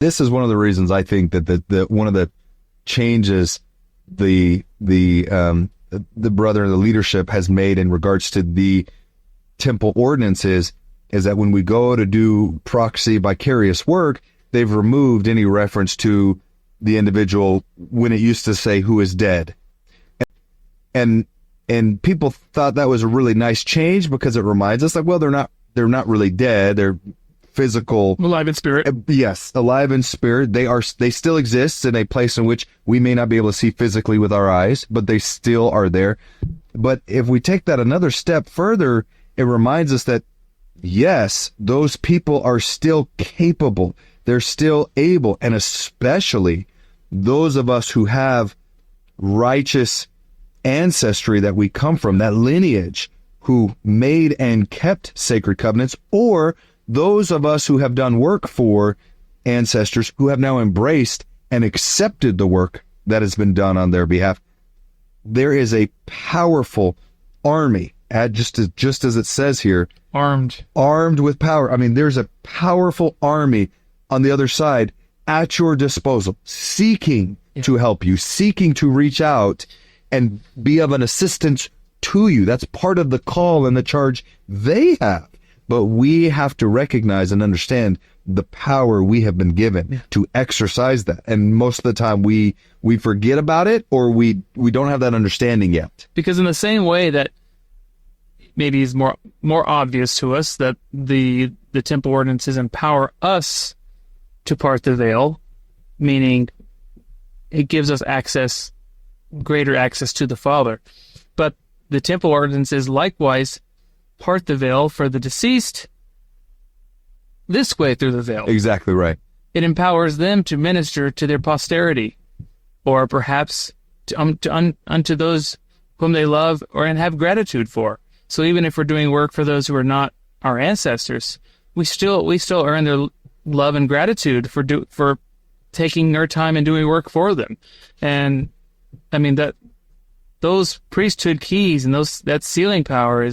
This is one of the reasons I think that the one of the changes the brother and the leadership has made in regards to the temple ordinances is that when we go to do proxy vicarious work, they've removed any reference to the individual when it used to say who is dead. And people thought that was a really nice change because it reminds us, like, well, they're not really dead. They're physical, alive in spirit. Yes, alive in spirit. They still exist in a place in which we may not be able to see physically with our eyes, but they still are there. But if we take that another step further, it reminds us that yes, those people are still capable. They're still able, and especially those of us who have righteous ancestry that we come from, that lineage, who made and kept sacred covenants, or those of us who have done work for ancestors who have now embraced and accepted the work that has been done on their behalf. There is a powerful army, just as it says here, armed with power. I mean, there's a powerful army on the other side at your disposal, seeking to help you, seeking to reach out and be of an assistance to you. That's part of the call and the charge they have. But we have to recognize and understand the power we have been given to exercise that. And most of the time we forget about it, or we don't have that understanding yet. Because in the same way that maybe is more obvious to us that the temple ordinances empower us to part the veil, meaning it gives us greater access to the Father. But the temple ordinances likewise part the veil for the deceased this way through the veil. Exactly right. It empowers them to minister to their posterity, or perhaps unto those whom they love and have gratitude for. So even if we're doing work for those who are not our ancestors, we still earn their love and gratitude for taking their time and doing work for them. And I mean that those priesthood keys and that sealing power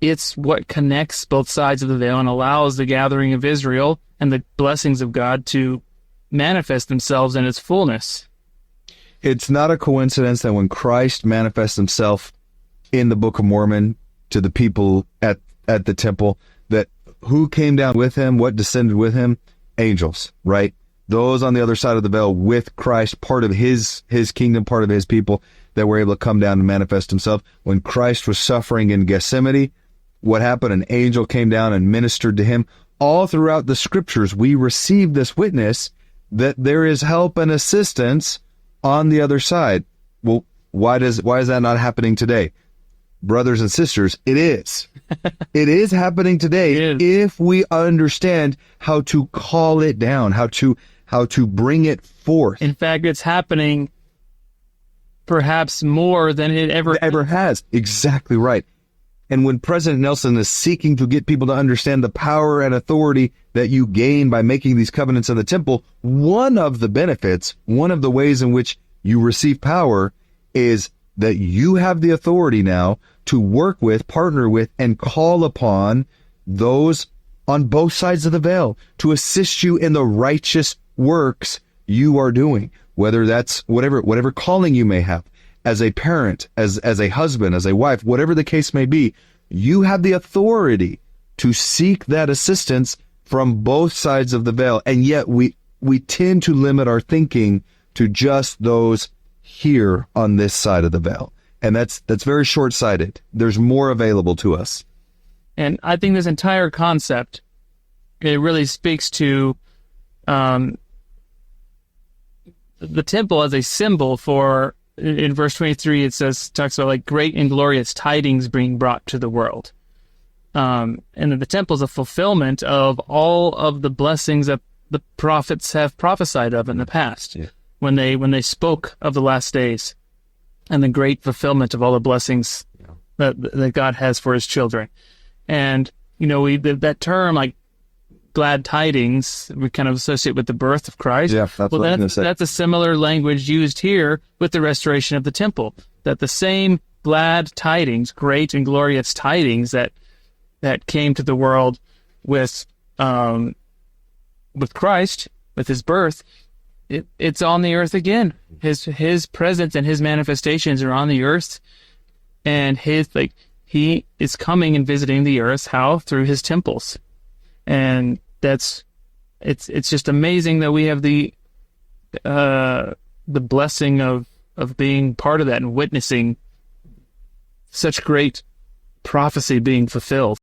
it's what connects both sides of the veil and allows the gathering of Israel and the blessings of God to manifest themselves in its fullness. It's not a coincidence that when Christ manifests himself in the Book of Mormon to the people at the temple, that who came down with him, what descended with him? Angels, right? Those on the other side of the veil with Christ, part of his kingdom, part of his people, that were able to come down and manifest himself. When Christ was suffering in Gethsemane, what happened? An angel came down and ministered to him. All throughout the scriptures, we receive this witness that there is help and assistance on the other side. Well, why is that not happening today? Brothers and sisters, it is. It is happening today if we understand how to call it down, how to bring it forth. In fact, it's happening perhaps more than it ever has. Exactly right. And when President Nelson is seeking to get people to understand the power and authority that you gain by making these covenants in the temple, one of the benefits, one of the ways in which you receive power is that you have the authority now to work with, partner with, and call upon those on both sides of the veil to assist you in the righteous works you are doing, whether that's whatever calling you may have. As a parent, as a husband, as a wife, whatever the case may be, you have the authority to seek that assistance from both sides of the veil. And yet we tend to limit our thinking to just those here on this side of the veil. And that's very short-sighted. There's more available to us. And I think this entire concept, it really speaks to the temple as a symbol for, in verse 23, it talks about like great and glorious tidings being brought to the world. And the temple is a fulfillment of all of the blessings that the prophets have prophesied of in the past. Yeah. When they spoke of the last days and the great fulfillment of all the blessings that God has for his children. And, that term, like glad tidings, we kind of associate with the birth of Christ. Yeah, that's what I was going to say. That's a similar language used here with the restoration of the temple, that the same glad tidings, great and glorious tidings that came to the world with Christ with his birth, it's on the earth again. His presence and his manifestations are on the earth, and he is coming and visiting the earth. How? Through his temples. And it's just amazing that we have the blessing of being part of that and witnessing such great prophecy being fulfilled.